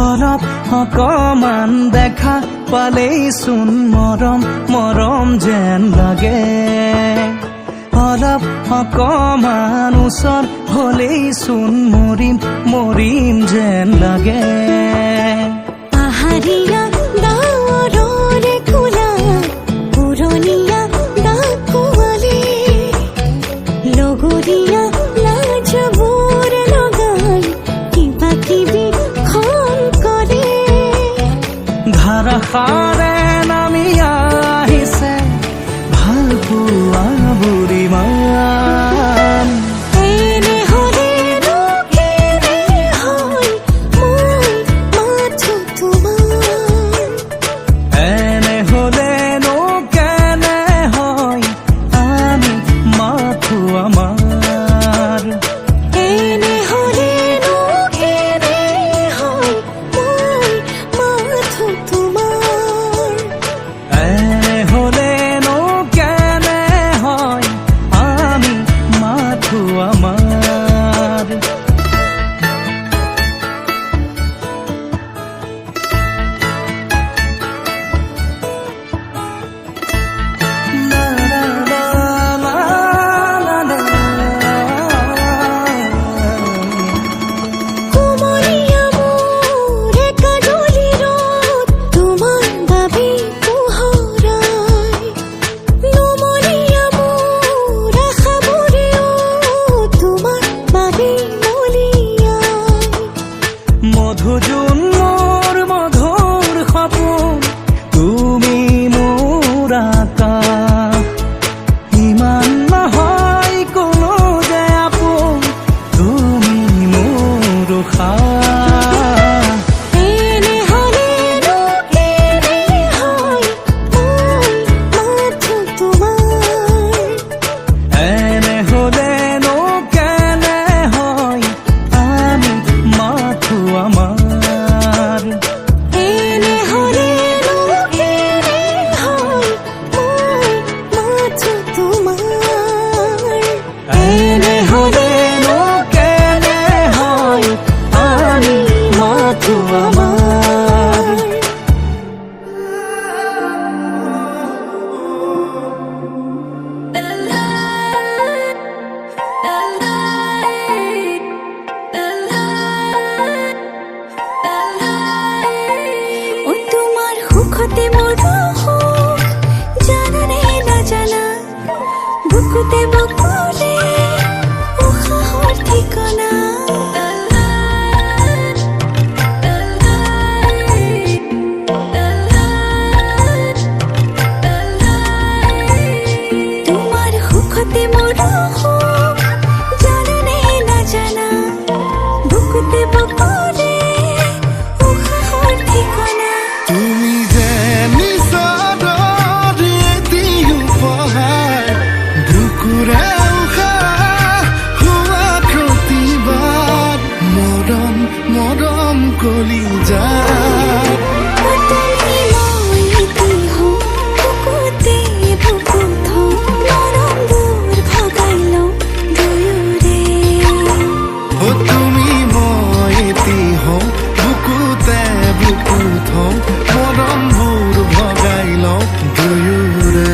অলপ অকমান দেখা পালেই চোন মৰম মৰম যেন লাগে অলপ অকমান ওচৰ হলেই চোন মৰিম মৰিম যেন লাগে পাহাৰীয়া ডাৱৰৰে খোলা পুৰণীয়া ডাকুৱালী লগৰীয়া লাজবোৰ লগাই কিবা কিবি ধাৰাসাৰে নামি আহিছে ভাল পোৱা বুঢ়ীমান এনে হলেনো কেনে হয় মই মাথো তোমাৰ এনে হলেনো কেনে হয় আমি মাথো আমাৰ এনে হলেনো কেনে হয় মই মাথো তোমাৰ এনে হলেনো কেনে হয় আমি মাথো আমাৰ কুমলীয়া মোৰ একাঁজলি ৰ'দ তোমাৰ বাবে পোহৰাই নুমলীয়া মোৰ আশাবোৰেও তোমাৰ বাবে মলিয়াই মধুজোন মোৰ মধুৰ সপোন তুমি মোৰ আকাশ ইমান নহয় কোনো যে আপোন তুমি মোৰ উশাহ এনে হলেনো কেনে হয় মই মাথো তোমাৰ এনে হলেনো কেনে হয় আমি মাথো আমাৰ এনে হলেনো কেনে হয় মই মাথো তোমাৰ এনে হলেনো কেনে হয় আমি মাথো আমাৰ ও তোমাৰ সুখতে মোৰ সুখ জানানে নাজানা বুকুতে বুকুতে উশাহৰ ঠিকনা তোমাৰ সুখতে মোৰ সুখ জানানে নাজানা বুকুতে বুকুতে উশাহৰ ঠিকনা তুমি যে নিচাদৰ এটি উপহাৰ বুকুৰে উশাহ হোৱা প্ৰতিবাদ মৰম মৰম কলিজা তুমি মই এটি হওঁ বুকুতে বুকুত হওঁ মৰমবোৰ ভগাই লওঁ দুয়োৰে অ তুমি মই এটি হওঁ বুকুতে বুকুত হওঁ মৰমবোৰ ভগাই লওঁ দুয়োৰে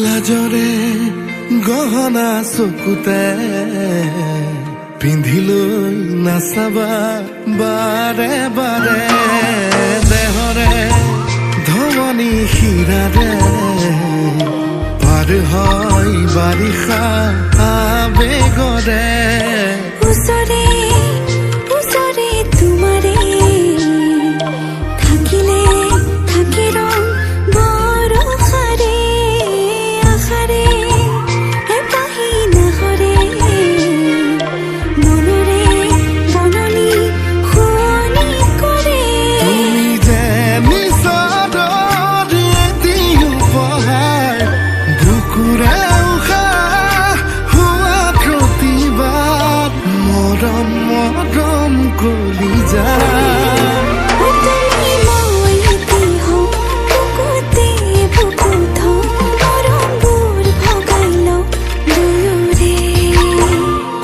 লাজৰে গহনা চকুতে পিন্ধিলৈ নাচাবা বাৰে বাৰে দেহৰে ধমনী শিৰাৰে পাৰ হয় বাৰিষা আবেগৰে ওচৰে ওচৰে তোমাৰে থাকিলে থাকি ৰং বৰষাৰে আশাৰে এপাহি নাহৰে কলিজা তুমি মই এটি হওঁ বুকুতে বুকু থওঁ মৰমবোৰ ভগাই লওঁ দুয়োৰে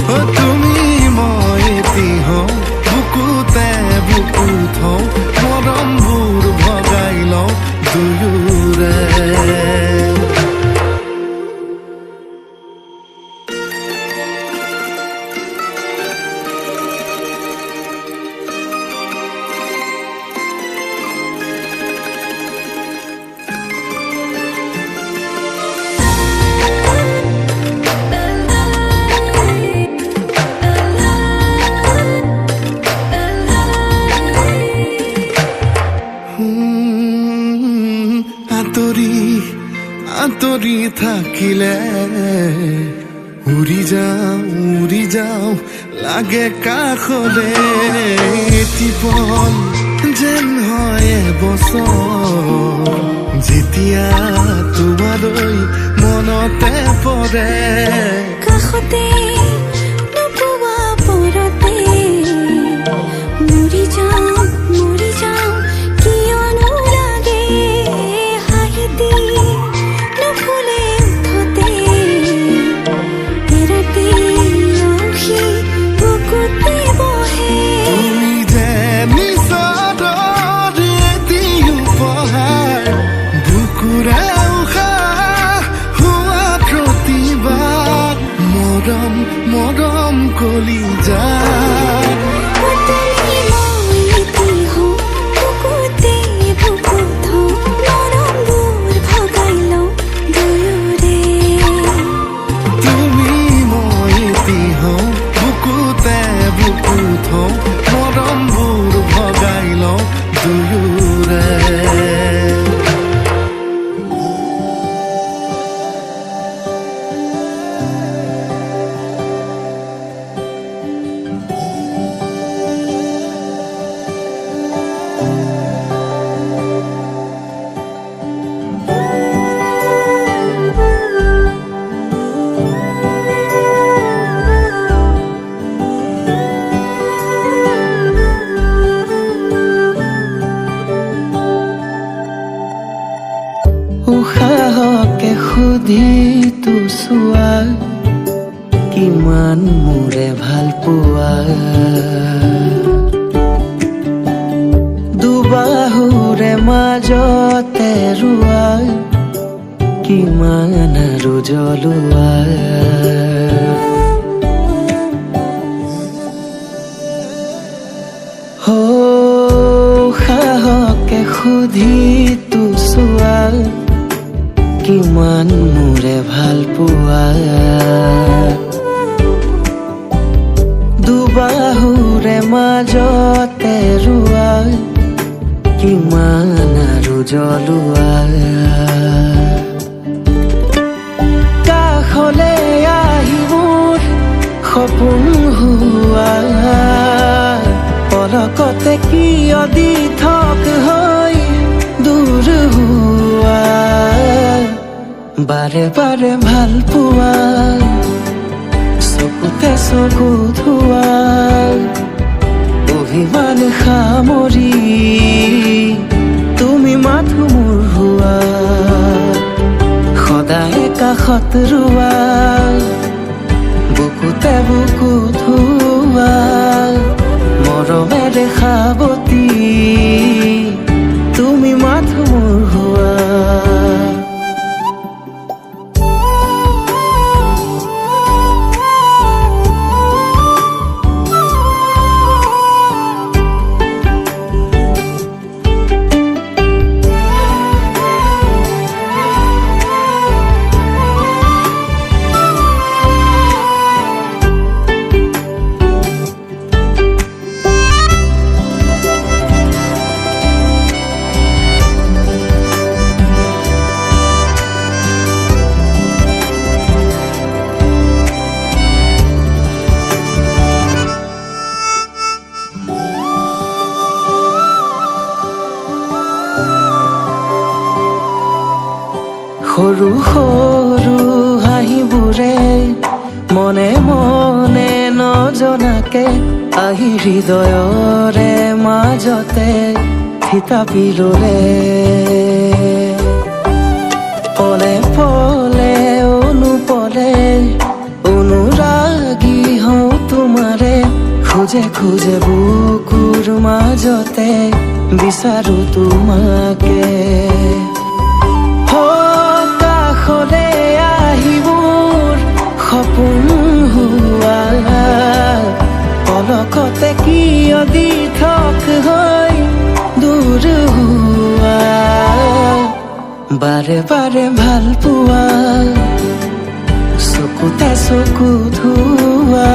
অ তুমি মই এটি হওঁ বুকুতে বুকু থওঁ মৰমবোৰ ভগাই লওঁ দুয়োৰে আঁতৰি থাকিলে উৰি যাওঁ লাগে কাষলে এটি পল যেন হয় এবছৰ যেতিয়া তোমালৈ মনতে পৰে কাষতে নোপোৱা পৰতে মৰি যাওঁ কিয়নো লাগে হাঁহিতে নুফুলে উঠতে এৰাতি আউসী বুকুতে বহে তুমি যে নিচৰ এটি উপহাৰ বুকুৰে উশাহ হোৱা প্ৰতিবাদ মৰম কলিজা তুমি মই এটি হওঁ বুকুতে বুকু থওঁ মৰমবোৰ ভগাই লওঁ দুয়োৰে তুমি মই এটি হওঁ বুকুতে বুকু থওঁ মৰমবোৰ ভগাই লওঁ দুয়োৰে উশাহকে সুধি তো চোৱা কিমান মোৰে ভাল পোৱা দুবাহুৰে মাজতে ৰোৱা কিমান আৰু জ্বলোৱা সাহকে সুধি তো চোৱা কিমান মোৰে ভাল পোৱা দুবাহুৰে মাজতে ৰোৱা কিমান আৰু জ্বলোৱা কাষলে আহি মোৰ সপোন হোৱা পলকতে কিয় দি থক হৈ দূৰ হোৱা বাৰে বাৰে ভাল পোৱা চকুতে চকু ধোৱা অভিমান সামৰি তুমি মাথো মোৰ হোৱা সদায় কাষত ৰোৱা বুকুতে বুকু ধোৱা মৰমেৰে সাৱতি তুমি মাথো মোৰ হোৱা সৰু সৰু হাঁহিবোৰে মনে মনে ন নজনাকে আহি হৃদয়ৰে মাজতে থিতাপিলৰে পলে পলে অনুপলে অনুৰাগী হওঁ তোমাৰে খুজে খুজে বুকুৰ মাজতে বিচাৰো তোমাকে কাষলে আহিবোৰ সপোন হোৱা পলকতে কিয় দি থক হৈ দূৰ হোৱা বাৰে বাৰে ভাল পোৱা চকুতে চকু ধোৱা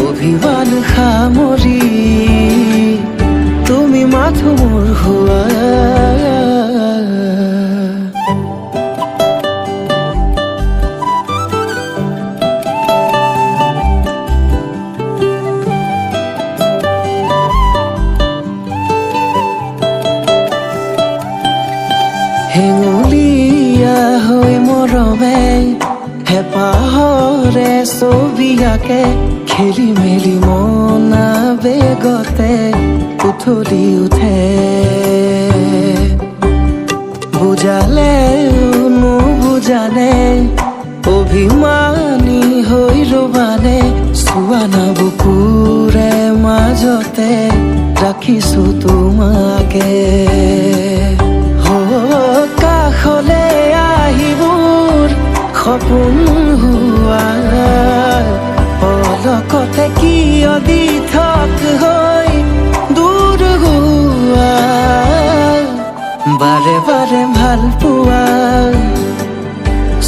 অভিমান সামৰি তুমি মাথো মোৰ হোৱা হেঙুলীয়া হৈ মৰমে হেঁপাহৰে ছবি আঁকে খেলি মেলি মন আবেগতে উথলি উঠে বুজালেও নুবুজানে অভিমানী হৈ ৰবানে চোৱা না বুকুৰে মাজতে ৰাখিছো তোমাকে কাষলে আহিবোৰ সপোন হোৱা পলকতে কিয় দি থক হৈ দূৰ হোৱা বাৰে বাৰে ভাল পোৱা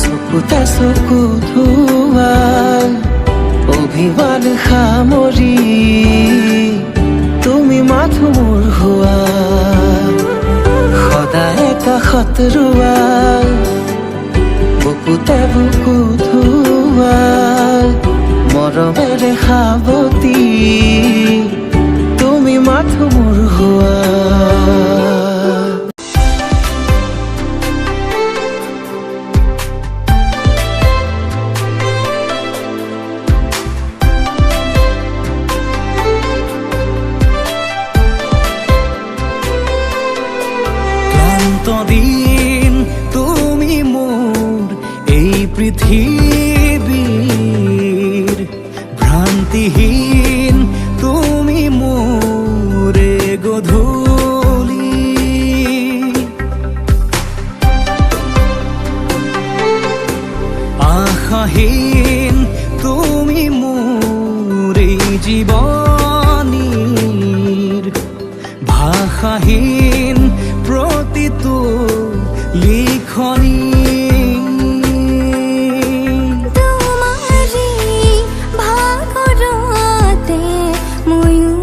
চকুতে চকু ধোৱা অভিমান সামৰি তুমি মাথো মোৰ হোৱা সদায় কাষত ৰোৱা বুকুতে বুকু ধোৱা মৰমেৰে সাৱতি তুমি মাথো মোৰ হোৱা দিন তুমি মোৰ এই পৃথিৱীৰ ভ্ৰান্তিহীন তুমি মোৰ গধূলি আশাহীন তুমি মোৰ এই জীৱনীৰ ভাষাহীন প্ৰতিটো লিখনি তোমাৰি ভাগৰতে ময়ো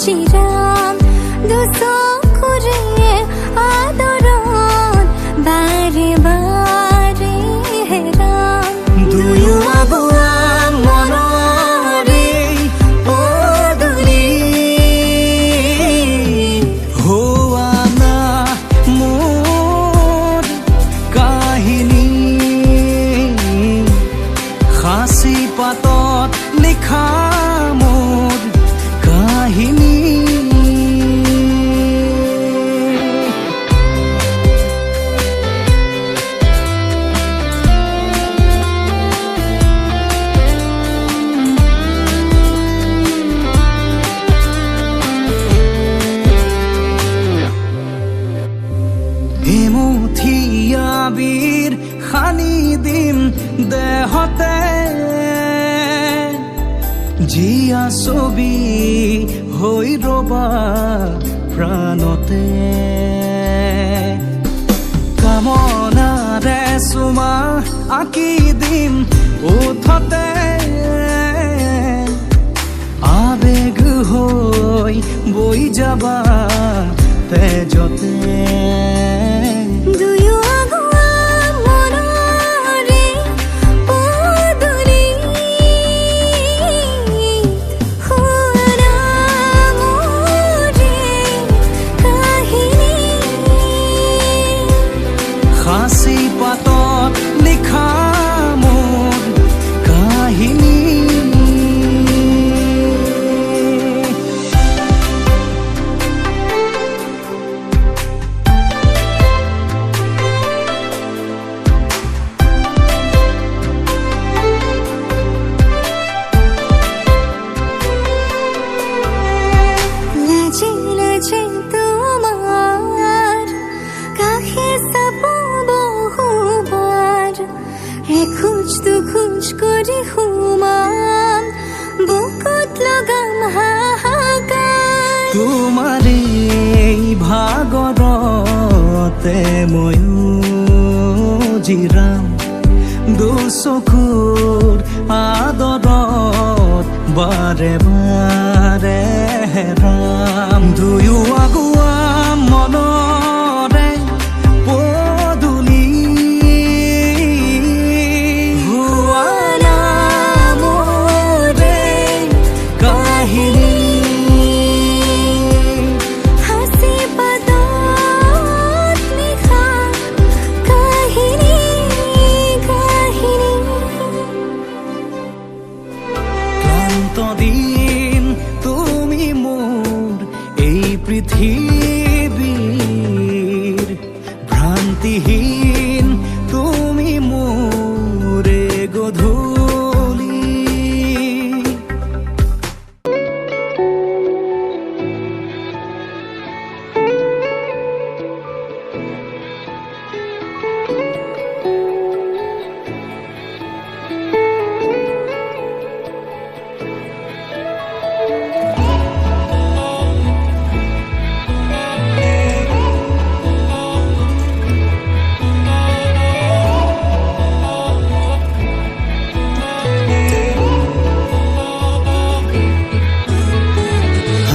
জিৰাম দুচকুৰে আদৰত বাৰে বাৰে হেৰাম দুয়ো আগুৱা মনৰে পদূলি হোৱা না মোৰ কাহিনী সাঁচি পাতত লিখা মোৰ কাহিনী এমুঠি আবিৰ সানি দিম দেহতে জীয়া ছবি হৈ ৰবা প্ৰাণতে কামনাৰে চুমা আঁকি দিম ওঠতে আবেগ হৈ বৈ যাবা তেজতে দুয়ো আগুৱা মনৰে পদূলি হোৱা মোৰে কাহিনী সাঁচি পাতত লিখা মোৰ কাহিনী তাতে ময়ো জিৰাম দুচকুৰ আদৰত বাৰে বাৰে হেৰাম দুয়ো আগুৱা মনৰে পদূলি হোৱা নামৰে কাহিনী হাসি পাদত লিখা কাহিনী কাহিনী ক্লান্ত দিন তুমি মোৰ এই পৃথিৱীৰ ভ্ৰান্তিহীন তুমি মোৰ এই গধূলি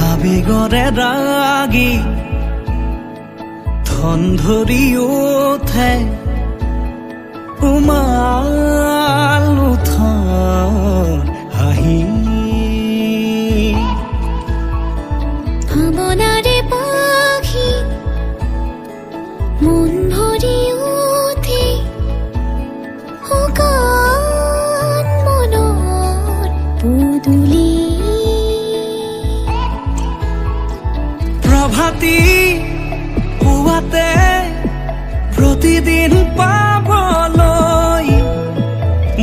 আবেগৰে ৰাগি ধন ধৰি উঠে উমাল উঠন হাঁহি ভাবনাৰে পাখি মন ভৰি উঠে শুকান মনৰ পদূলি প্ৰভাতী পুৱাতে প্ৰতিদিন পাবলৈ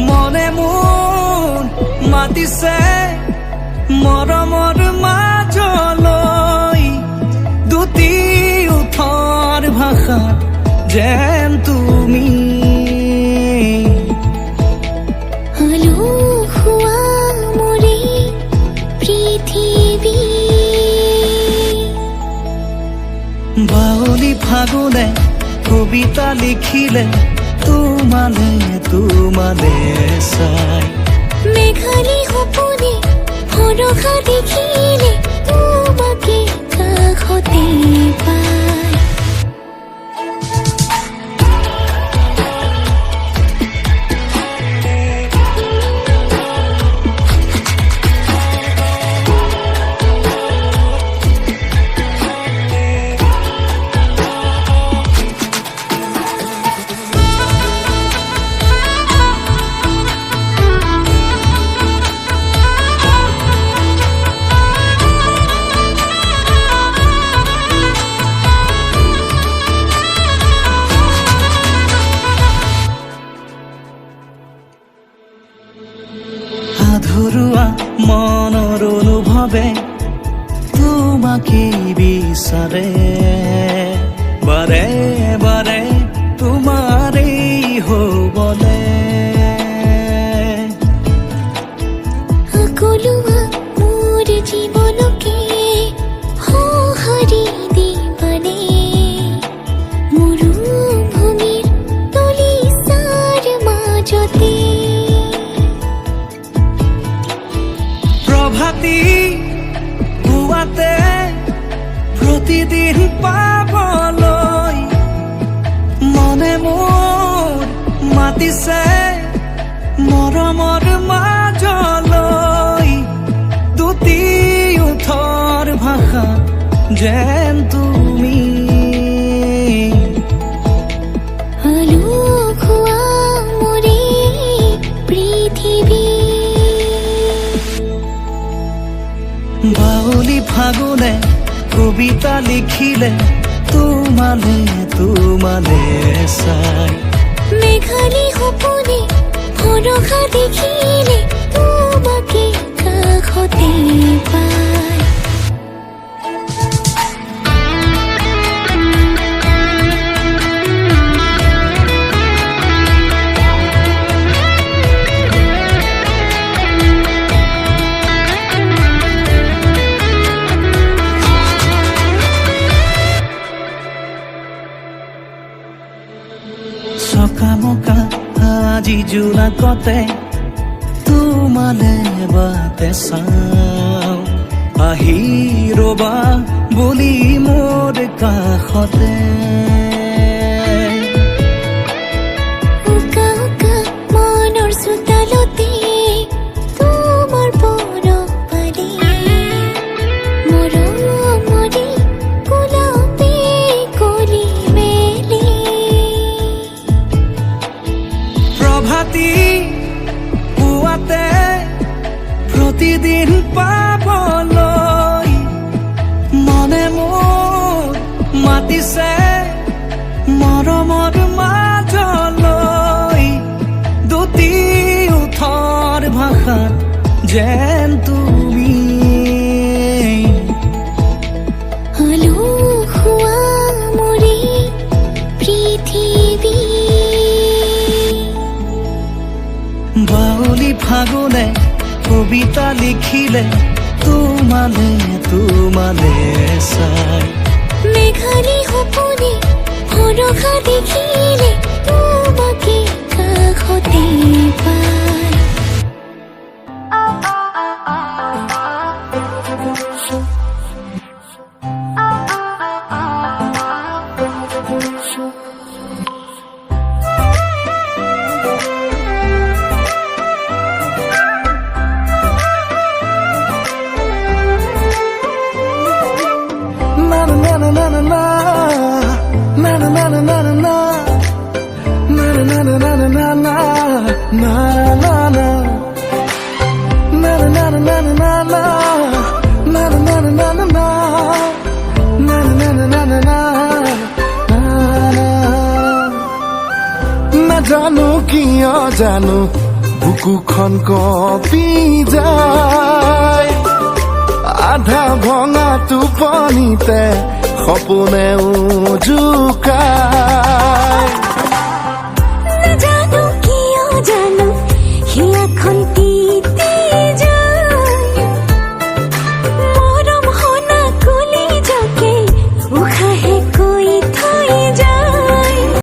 মনে মোৰ মাতিছে মৰমৰ মাজলৈ দুটি ওঠৰ ভাষাত যেন তুমি আলসুৱা মোৰে পৃথিৱী বাউলি ফাগুনে কবিতা লিখিলে তোমালে তোমালে চাই মেঘালী সপোনে ভৰসা দেখিলে তোমাকে কাষতে পায় আধৰুৱা মনৰ অনুভৱে তোমাকে বিচাৰে বাৰে বাৰে তোমাৰেই হ'বলে সকলোৱা মোৰ জীৱনকে সঁহাৰি দিবানে মৰুভূমিৰ তলিচাৰ মাজতে প্ৰভাতী পুৱাতে প্ৰতিদিন পাবলৈ মনে মোৰ মাতিছে মৰমৰ মাজলৈ দুটি ওঠৰ ভাষাত যেন তুমি আলসুৱা মোৰে পৃথিৱী বাউলি ফাগুনে কবিতা লিখিলে তোমালে তোমালে চাই মেঘালী সপোনে ভৰসা দেখিলে তোমাকে কাষতে পায় জোনাকতে তোমালে বাটে চাওঁ আহি ৰবা বুলি মোৰ কাষতে উকা উকা মনৰ চোতালতে তোমাৰ পৰশ পালে মৰমৰে গোলাপে কলি মেলি প্ৰভাতী পুৱাতে প্ৰতিদিন পাবলৈ মনে মোৰ মাতিছে মৰমৰ মাজলৈ দুটি ওঠৰ ভাষাত যেন তুমি আলসুৱা মোৰে পৃথিৱী বাউলি ফাগুনে কবিতা লিখিলে তোমালে তোমালে চাই মেঘালী সপোনে ভৰসা দেখিলে তোমাকে কাষতে পায় নাজানো কিয় জানো বুকুখন কঁপি যায় আধা ভঙা টোপনিতে সপোনেও জোকায়